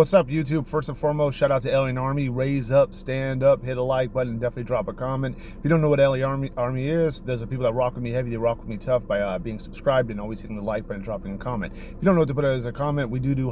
What's up, YouTube? First and foremost, shout out to Alien Army. Raise up, stand up, hit a like button, and definitely drop a comment. If you don't know what Alien Army is, those are people that rock with me heavy. They rock with me tough by being subscribed and always hitting the like button and dropping a comment. If you don't know what to put as a comment, we do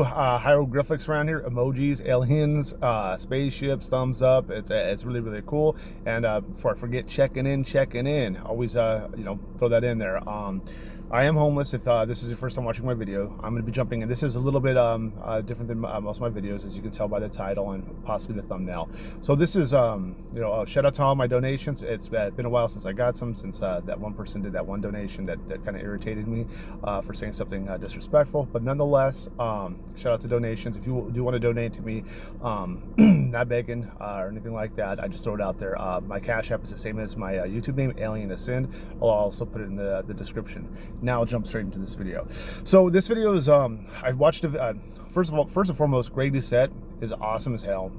hieroglyphics around here, emojis, aliens, spaceships, thumbs up. It's really cool. And before I forget, checking in. Always throw that in there. I am homeless. If this is your first time watching my video, I'm going to be jumping in. This is a little bit different than most of my videos, as you can tell by the title and possibly the thumbnail. So this is, shout out to all my donations. It's been a while since I got some, since that one person did that one donation that kind of irritated me for saying something disrespectful. But nonetheless, shout out to donations. If you do want to donate to me, not begging or anything like that, I just throw it out there. My Cash App is the same as my YouTube name, Alien Ascend. I'll also put it in the description. Now I'll jump straight into this video. So this video is, I watched, first and foremost, Greg Doucette is awesome as hell.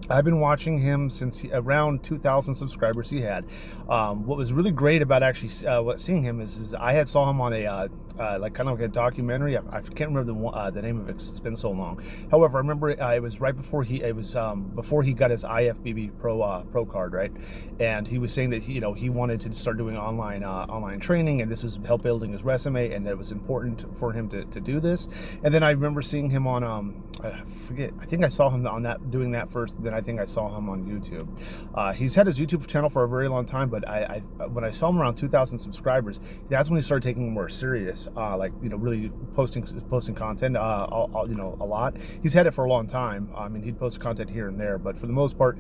I've been watching him since around 2,000 subscribers he had. What was really great about actually seeing him is I had saw him on a kind of like a documentary. I can't remember the name of it 'cause it's been so long. However, I remember it was right before before he got his IFBB Pro card, right? And he was saying that he wanted to start doing online training, and this was help building his resume, and that it was important for him to do this. And then I remember seeing him on I forget. I think I saw him on doing that first. Then I think I saw him on YouTube. He's had his YouTube channel for a very long time, but when I saw him around 2,000 subscribers, that's when he started taking it more serious, really posting content, a lot. He's had it for a long time. I mean, he'd post content here and there, but for the most part,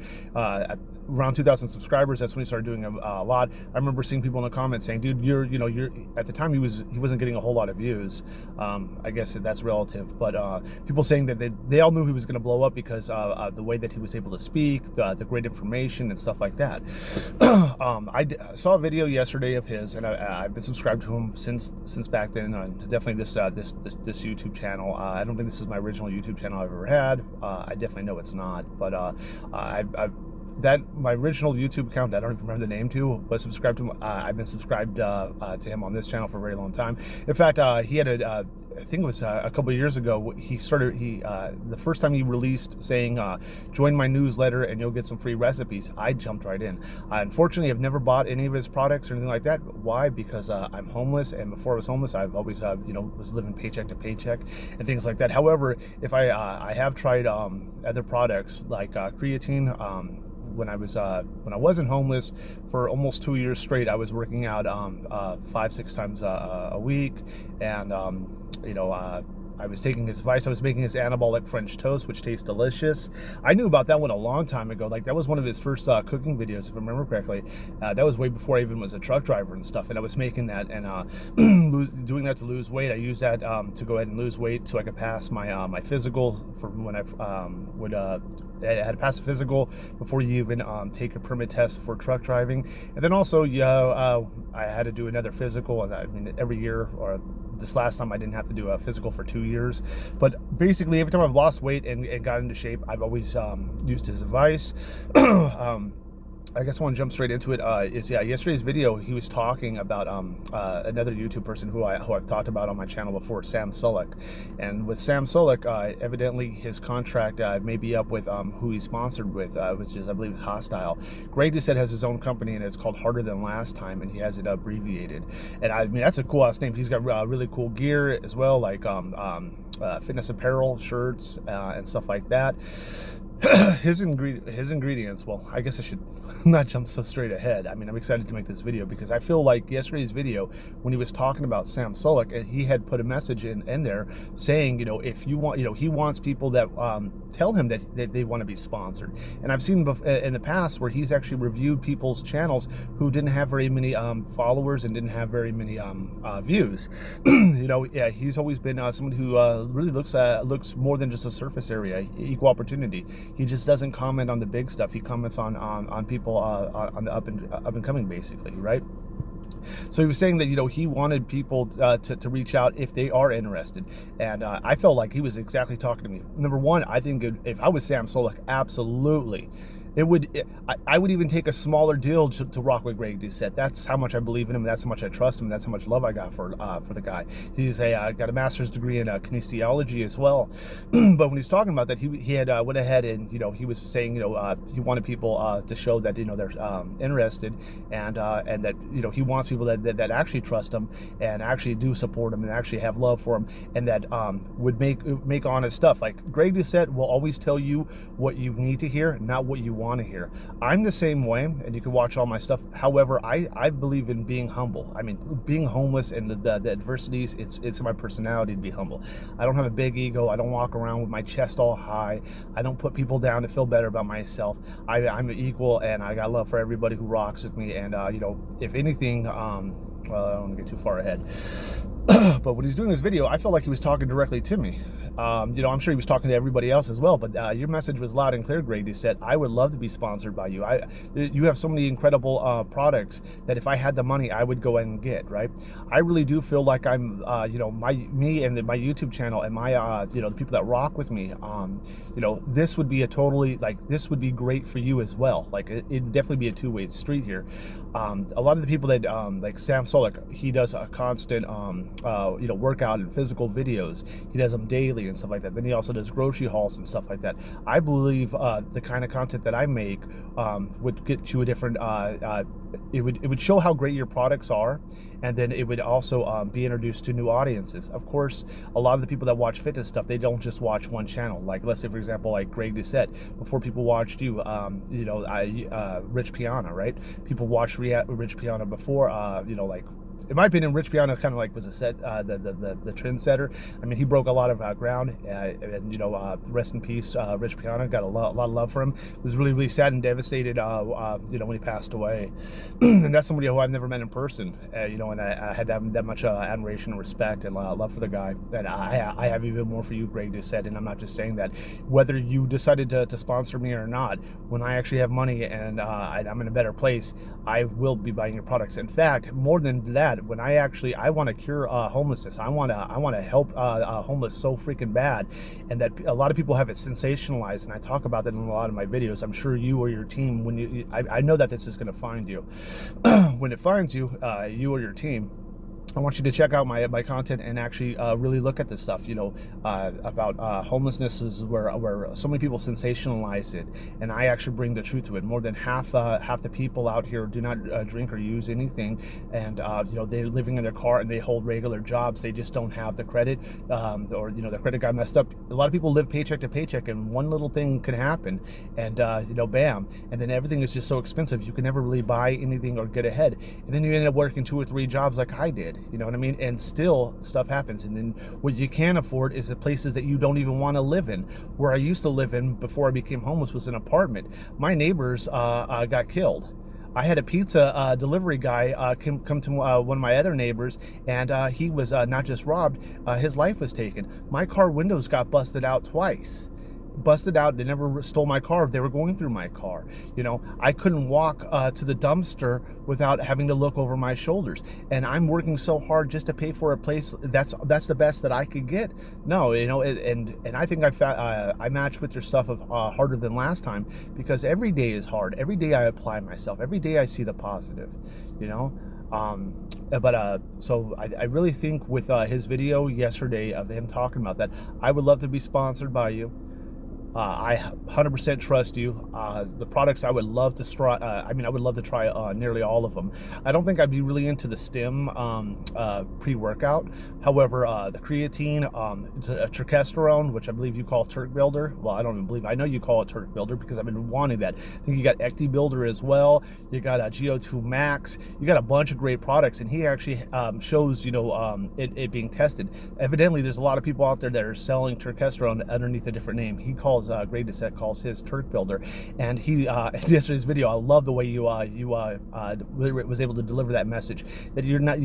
around 2,000 subscribers, that's when he started doing a lot. I remember seeing people in the comments saying, "Dude, you're at the time he wasn't getting a whole lot of views." I guess that's relative, but people saying that they all knew he was going to blow up because the way that he was able to speak, the great information and stuff like that. I saw a video yesterday of his, and I've been subscribed to him since back then. Definitely this YouTube channel. I don't think this is my original YouTube channel I've ever had. I definitely know it's not, but my original YouTube account, I don't even remember the name to, was subscribed to him. I've been subscribed to him on this channel for a very long time. In fact, he had I think it was a couple of years ago, the first time he released saying, join my newsletter and you'll get some free recipes, I jumped right in. Unfortunately, I've never bought any of his products or anything like that. Why? Because I'm homeless, and before I was homeless, I've always, was living paycheck to paycheck and things like that. However, if I have tried other products like creatine. When I wasn't homeless for almost 2 years straight, I was working out 5-6 times a week, and I was taking his advice. I was making his anabolic French toast, which tastes delicious. I knew about that one a long time ago. Like, that was one of his first cooking videos, if I remember correctly. That was way before I even was a truck driver and stuff. And I was making that and doing that to lose weight. I used that to go ahead and lose weight so I could pass my my physical for when I I had to pass a physical before you even take a permit test for truck driving. And then also, I had to do another physical. And I mean, every year, or this last time I didn't have to do a physical for 2 years. But basically, every time I've lost weight and got into shape, I've always used his advice. I guess I want to jump straight into it. Yesterday's video, he was talking about another YouTube person who I've talked about on my channel before, Sam Sulek. And with Sam Sulek, evidently his contract may be up with who he's sponsored with, which is, I believe, Hostile. Greg Doucette has his own company, and it's called Harder Than Last Time, and he has it abbreviated. And I mean, that's a cool ass name. He's got really cool gear as well, like fitness apparel, shirts, and stuff like that. His ingredients, well, I guess I should not jump so straight ahead. I mean, I'm excited to make this video because I feel like yesterday's video, when he was talking about Sam Sulek, he had put a message in there saying, if you want, he wants people that tell him that they want to be sponsored. And I've seen in the past where he's actually reviewed people's channels who didn't have very many followers and didn't have very many views. He's always been someone who really looks more than just a surface area, equal opportunity. He just doesn't comment on the big stuff. He comments on people on the up and coming, basically, right? So he was saying that he wanted people to reach out if they are interested, and I felt like he was exactly talking to me. Number one, I think if I was Sam Sulek, absolutely. I would even take a smaller deal to rock with Greg Doucette. That's how much I believe in him. That's how much I trust him. That's how much love I got for the guy. He's got a master's degree in kinesiology as well. But when he's talking about that, he had went ahead and he was saying he wanted people to show that they're interested, and that he wants people that actually trust him and actually do support him and actually have love for him, and that would make honest stuff. Like Greg Doucette will always tell you what you need to hear, not what you want to hear. I'm the same way, and you can watch all my stuff. However, I believe in being humble. I mean, being homeless and the adversities, it's my personality to be humble. I don't have a big ego. I don't walk around with my chest all high. I don't put people down to feel better about myself. I'm equal, and I got love for everybody who rocks with me. And if anything, well, I don't want to get too far ahead. But when he's doing this video, I felt like he was talking directly to me. I'm sure he was talking to everybody else as well, but your message was loud and clear, Greg Doucette. I would love to be sponsored by you. You have so many incredible products that if I had the money, I would go ahead and get, right? I really do feel like I'm, me and my YouTube channel and my, the people that rock with me, this would be this would be great for you as well. Like it'd definitely be a two-way street here. A lot of the people that, like Sam Solik, he does a constant, workout and physical videos. He does them daily and stuff like that. Then he also does grocery hauls and stuff like that. I believe the kind of content that I make would get you a different, it would show how great your products are, and then it would also be introduced to new audiences. Of course, a lot of the people that watch fitness stuff, they don't just watch one channel. Like let's say, for example, like Greg Doucette, before people watched you, Rich Piana, right? People watched Rich Piana before, in my opinion, Rich Piana kind of like was the trendsetter. I mean, he broke a lot of ground, and rest in peace, Rich Piana. Got a lot of love for him. Was really, really sad and devastated, when he passed away. And that's somebody who I've never met in person, and I had that much admiration and respect and love for the guy. And I have even more for you, Greg Doucette. And I'm not just saying that. Whether you decided to sponsor me or not, when I actually have money and I'm in a better place, I will be buying your products. In fact, more than that, when I want to cure homelessness. I want to help homeless so freaking bad, and that a lot of people have it sensationalized, and I talk about that in a lot of my videos. I'm sure you or your team, I know that this is going to find you. When it finds you, you or your team, I want you to check out my content and actually really look at this stuff, about homelessness is where so many people sensationalize it, and I actually bring the truth to it. More than half the people out here do not drink or use anything, and they're living in their car and they hold regular jobs. They just don't have the credit, or their credit got messed up. A lot of people live paycheck to paycheck, and one little thing can happen, and bam, and then everything is just so expensive you can never really buy anything or get ahead, and then you end up working 2 or 3 jobs like I did. You know what I mean? And still stuff happens. And then what you can afford is the places that you don't even want to live in. Where I used to live in before I became homeless was an apartment. My neighbors got killed. I had a pizza delivery guy come to one of my other neighbors, and he was not just robbed, his life was taken. My car windows got busted out twice. Busted out. They never stole my car. They were going through my car. I couldn't walk to the dumpster without having to look over my shoulders, and I'm working so hard just to pay for a place that's the best that I could get. No, and I think I matched with your stuff of harder than last time, because every day is hard. Every day I apply myself. Every day I see the positive. So I really think with his video yesterday of him talking about that, I would love to be sponsored by you. I 100% trust you. The products I would love to try. I would love to try nearly all of them. I don't think I'd be really into the stem pre-workout. However, the creatine, terkesterone, which I believe you call Turk Builder. Well, I don't even believe. I know you call it Turk Builder because I've been wanting that. I think you got Ecti Builder as well. You got GO2 Max. You got a bunch of great products, and he actually shows it being tested. Evidently, there's a lot of people out there that are selling terkesterone underneath a different name. He calls Greg Doucette calls his Turk Builder, and he in yesterday's video, I love the way you was able to deliver that message, that you're not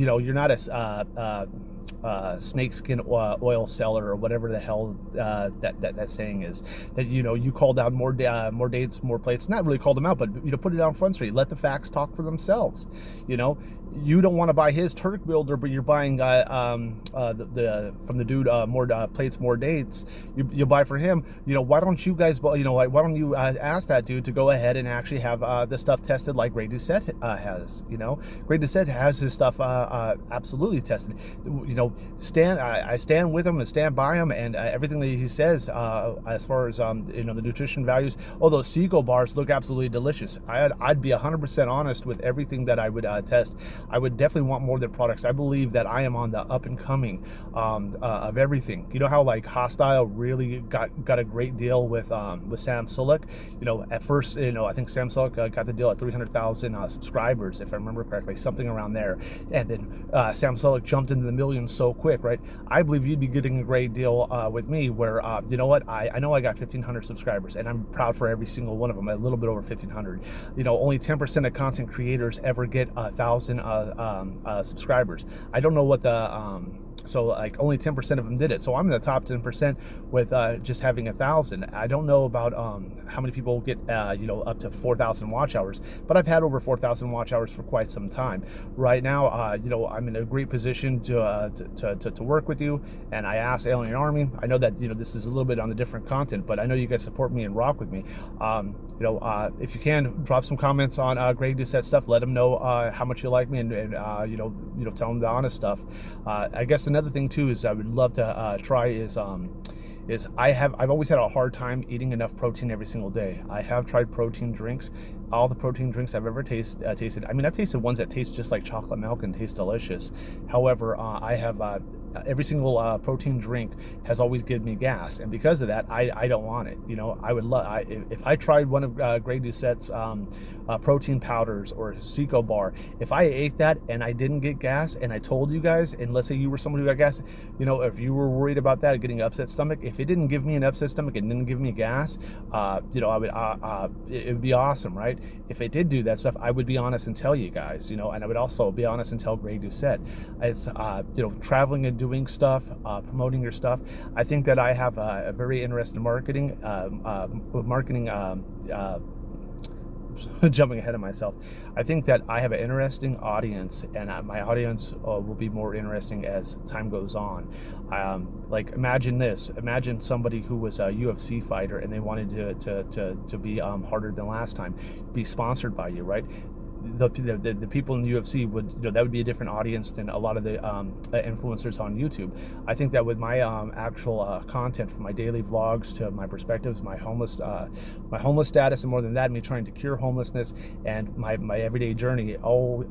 snakeskin oil seller, or whatever the hell that saying is. That, you know, you called out more dates, more plates. Not really called them out, but, you know, put it out Front Street. Let the facts talk for themselves. You know, you don't want to buy his Turk builder, but you're buying from the dude more plates, more dates. You buy for him. You know, why don't you guys? You know, why don't you ask that dude to go ahead and actually have the stuff tested like Greg Doucette has? You know, Greg Doucette has his stuff absolutely tested. You know, I stand with him and stand by him, and everything that he says as far as you know, the nutrition values. Oh, those Seagull bars look absolutely delicious. I'd be 100% honest with everything that I would test. I would definitely want more of their products. I believe that I am on the up and coming of everything. You know how like Hostile really got a great deal with Sam Sulek. You know, at first, you know, I think Sam Sulek got the deal at 300,000 subscribers, if I remember correctly, something around there. And then Sam Sulek jumped into the millions so quick, right? I believe you'd be getting a great deal with me, where you know what, I know I got 1,500 subscribers, and I'm proud for every single one of them. A little bit over 1,500. You know, only 10% of content creators ever get 1,000 subscribers. I don't know what the so like only 10% of them did it. So I'm in the top 10% with just having 1,000. I don't know about how many people get you know, up to 4,000 watch hours, but I've had over 4,000 watch hours for quite some time. Right now, you know, I'm in a great position to work with you. And I asked Alien Army. I know that, you know, this is a little bit on the different content, but I know you guys support me and rock with me. You know, if you can, drop some comments on Greg Doucette stuff. Let them know how much you like me, and you know, tell them the honest stuff. I guess another thing too is I would love to try is I've always had a hard time eating enough protein every single day. I have tried protein drinks. All the protein drinks I've ever tasted. I mean, I've tasted ones that taste just like chocolate milk and taste delicious. However, I have every single protein drink has always given me gas, and because of that, I don't want it. You know, I would love if I tried one of Greg Doucette's protein powders or Seco bar. If I ate that and I didn't get gas, and I told you guys, and let's say you were someone who got gas, you know, if you were worried about that, getting an upset stomach, if it didn't give me an upset stomach and didn't give me gas, you know, I would it would be awesome, right? If it did do that stuff, I would be honest and tell you guys, you know, and I would also be honest and tell Greg Doucette. It's you know, traveling and doing stuff, promoting your stuff. I think that I have a very interesting marketing jumping ahead of myself. I think that I have an interesting audience, and my audience will be more interesting as time goes on. Like, imagine this. Imagine somebody who was a UFC fighter and they wanted to be harder than last time, be sponsored by you, right? The people in the UFC would, you know, that would be a different audience than a lot of the influencers on YouTube. I think that with my actual content, from my daily vlogs to my perspectives, my homeless status, and more than that, me trying to cure homelessness, and my everyday journey, all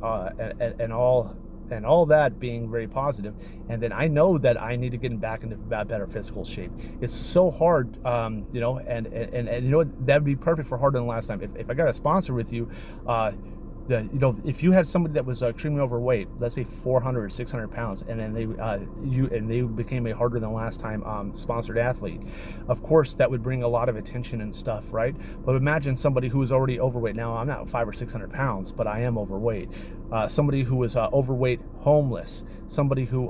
that being very positive. And then I know that I need to get back into better physical shape. It's so hard, you know, and you know what, that'd be perfect for harder than last time. If I got a sponsor with you, you know, if you had somebody that was extremely overweight, let's say 400 or 600 pounds, and then they became a harder than last time sponsored athlete, of course that would bring a lot of attention and stuff, right? But imagine somebody who is already overweight. Now, I'm not 500 or 600 pounds, but I am overweight. Somebody who is overweight, homeless, somebody who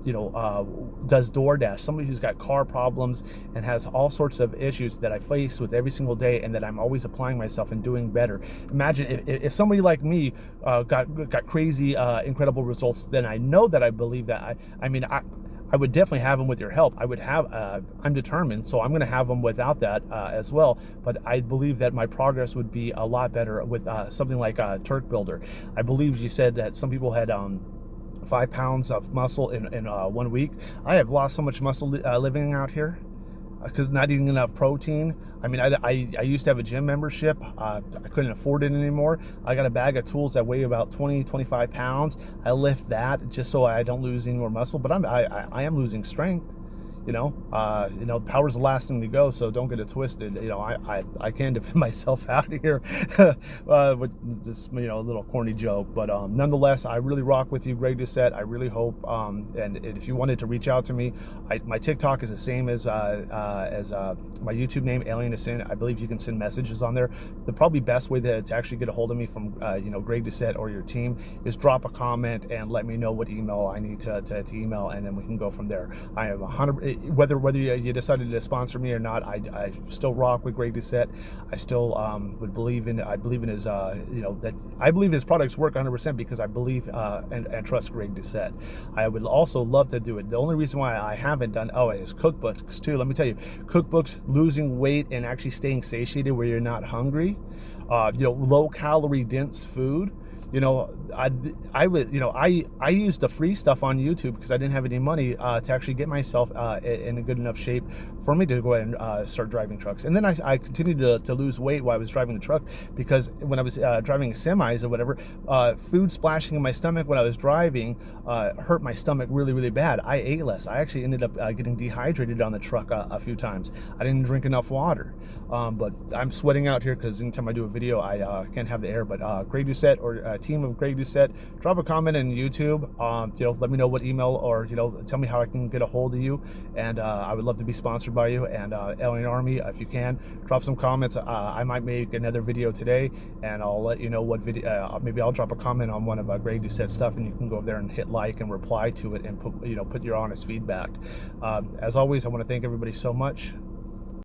you know, does DoorDash, somebody who's got car problems and has all sorts of issues that I face with every single day, and that I'm always applying myself and doing better. Imagine if somebody like me got crazy incredible results, then I know that I believe that I would definitely have them with your help. I would have I'm determined, so I'm going to have them without that as well. But I believe that my progress would be a lot better with something like Turk Builder. I believe you said that some people had 5 pounds of muscle in 1 week. I have lost so much muscle living out here because not eating enough protein. I mean, I used to have a gym membership. I couldn't afford it anymore. I got a bag of tools that weigh about 20-25 pounds. I lift that just so I don't lose any more muscle, but I am losing strength. Power's the last thing to go, so don't get it twisted. I can defend myself out here with this, little corny joke, but nonetheless, I really rock with you, Greg Doucette. I really hope, and if you wanted to reach out to me, my TikTok is the same as my YouTube name, Alien to Sin. I believe you can send messages on there. The probably best way to actually get a hold of me from Greg Doucette or your team is drop a comment and let me know what email I need to email, and then we can go from there. I have 100, whether you decided to sponsor me or not, I still rock with Greg Doucette. I still would believe in his that I believe his products work 100% because I believe and trust Greg Doucette. I would also love to do it. The only reason why I haven't done is cookbooks too. Let me tell you, cookbooks, losing weight and actually staying satiated where you're not hungry, low calorie dense food. I used the free stuff on YouTube because I didn't have any money to actually get myself in a good enough shape for me to go ahead and start driving trucks. And then I continued to lose weight while I was driving the truck, because when I was driving semis or whatever, food splashing in my stomach when I was driving hurt my stomach really, really bad. I ate less. I actually ended up getting dehydrated on the truck a few times. I didn't drink enough water. But I'm sweating out here because anytime I do a video, I can't have the air. But Greg Doucette or a team of Greg Doucette, drop a comment in YouTube. Let me know what email, or tell me how I can get a hold of you. And I would love to be sponsored by you. And Alien Army, if you can, drop some comments. I might make another video today, and I'll let you know what video. Maybe I'll drop a comment on one of Greg Doucette's stuff, and you can go over there and hit like and reply to it and put your honest feedback. As always, I want to thank everybody so much.